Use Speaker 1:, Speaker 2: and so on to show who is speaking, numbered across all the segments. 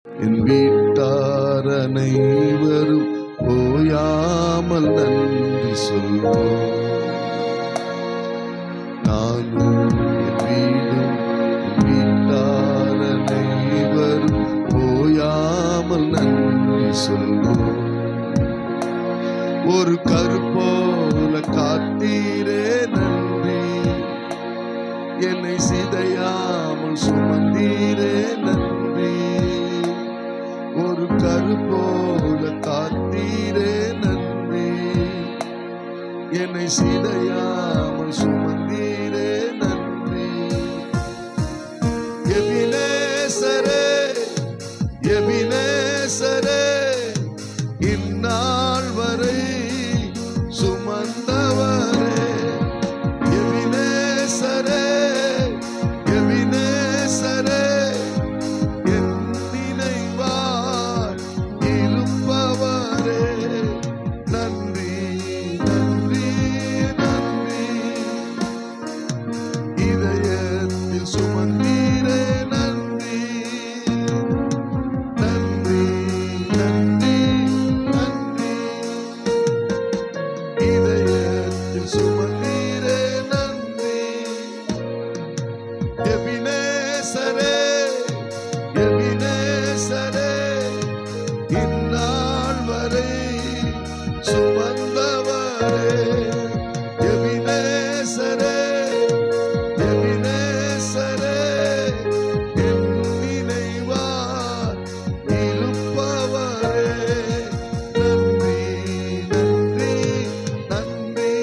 Speaker 1: என் வீட்டார் அனைவரும் ஓயாமல் நன்றி சொல்வோம். நானும் என் வீடும் என் வீட்டார் அனைவரும் ஓயாமல் நன்றி சொல்வோம். ஒரு கருப்போல காத்தீரே நன்றி, என்னை சிதையாமல் சுமந்தீரே நன்றி. ஒரு கருப்போல காத்தீரே நன்றி, என்னை சிதையாமல் சுமந்தீரே நன்றி. எபினேசரே எபினேசரே, இந்நாள் வரை சுமந்தவரே. எபினேசரே எபினேசரே, என் நினைவாய் இருப்பவரே. நன்றி நன்றி நன்றி, இதயத்தில் சுமந்தீரே நன்றி. நன்றி நன்றி நன்றி, இதயத்தில் சுமந்தீரே நன்றி. எபினேசரே எபினேசரே, இந்நாள் வரை சுமந்தவரே. எபினேசரே எபினேசரே, என் நினைவாய் இருப்பவரே. நன்றி நன்றி நன்றி,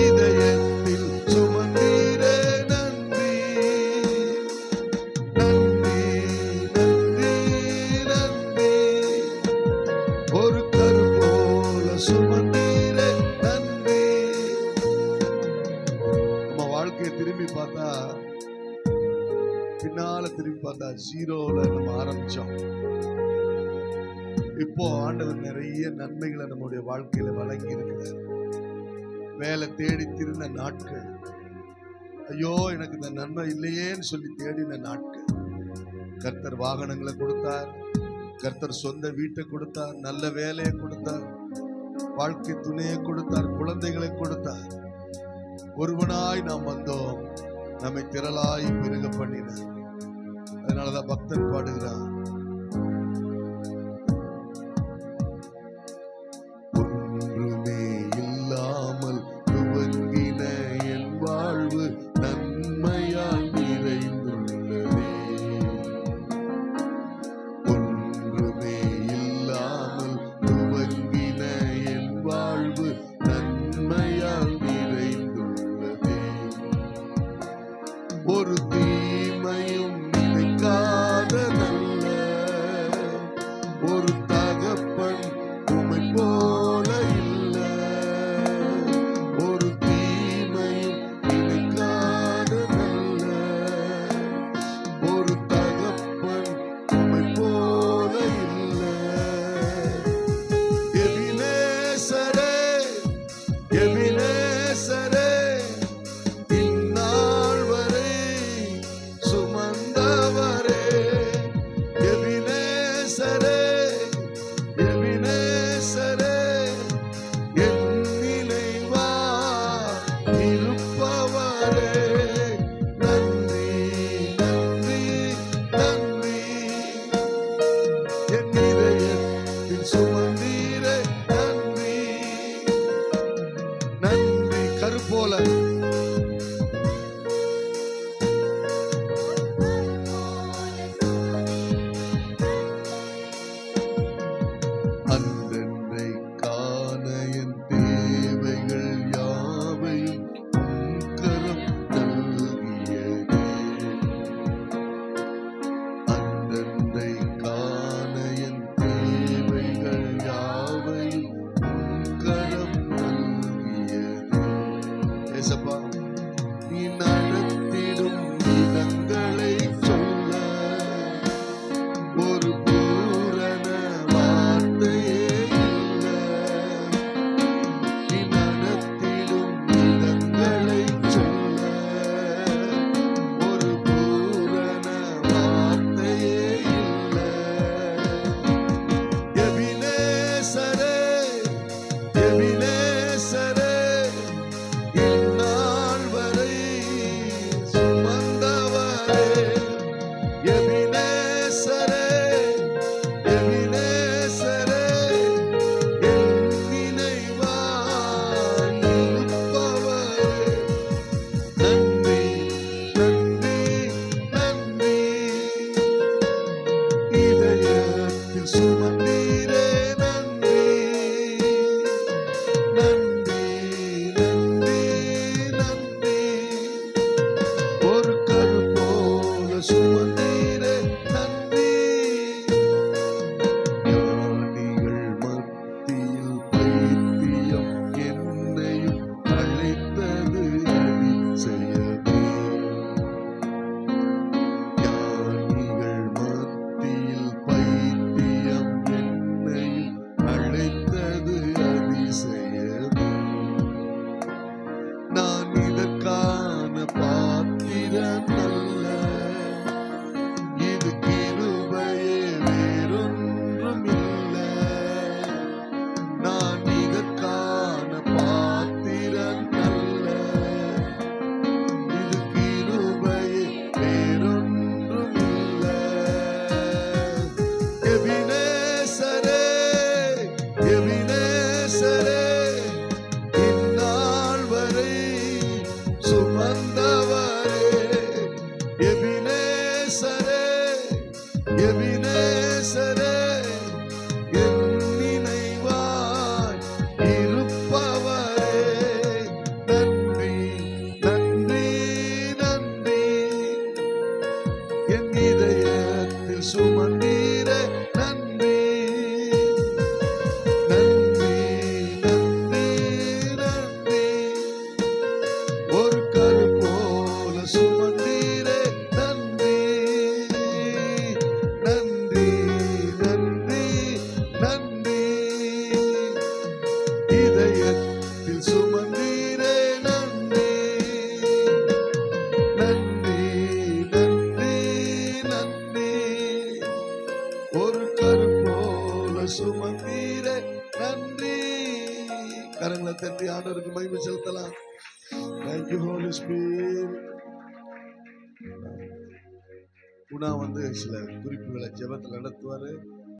Speaker 1: இதயத்தில் சுமந்தீரே நன்றி. நன்றி நன்றி நன்றி, ஒரு கருப்போல சுமந்தீரே நன்றி. நம்ம வாழ்க்கையை திரும்பி பார்த்தா, பின்னால திரும்பி பார்த்தா ஜீரோல நம்ம ஆரம்பிச்சோம். இப்போ ஆண்டவர் நிறைய நன்மைகளை நம்முடைய வாழ்க்கையில வழங்கி இருக்கிறார். வேலை தேடி திருந்த நாட்கள், ஐயோ எனக்கு இந்த நன்மை இல்லையேன்னு சொல்லி தேடின நாட்கள். கர்த்தர் வாகனங்களை கொடுத்தார், கர்த்தர் சொந்த வீட்டை கொடுத்தார், நல்ல வேலையை கொடுத்தார், வாழ்க்கை துணையை கொடுத்தார், குழந்தைகளை கொடுத்தார். ஒருவனாய் நாம் வந்தோம், நம்மை திரளாய் பெருக பண்ணினார். அதனாலதான் பக்தன் பாடுகிறான், ஒன்றுமே இல்லாமல் துவங்கின என் வாழ்வு நன்மையால் நிறைந்துள்ளதே. ஒன்றுமே இல்லாமல் துவங்கின என் வாழ்வு நன்மையால் நிறைந்துள்ளதே. ஒரு தீமையும் நினைக்காத நல்ல எபினேசரே என் நினைவாய் இருப்பவரே நன்றி நன்றி நன்றி என் இதயத்தில் சுமந்தீரே நன்றி நன்றி நன்றி நன்றி ஒரு கரு போல சுமந்தீரே நன்றி நன்றி நன்றி நன்றி இதயத்தில் சுமந்தீரே நன்றி நன்றி நன்றி நன்றி ஒரு கரு போல சுமந்தீரே நன்றி. கரங்களை தட்டி ஆண்டவருக்கு மகிமை செலுத்தலாம். Thank you Holy Spirit. Guna வந்து சில குறிப்புகளை ஜெபத்தில் நடத்துவாரு.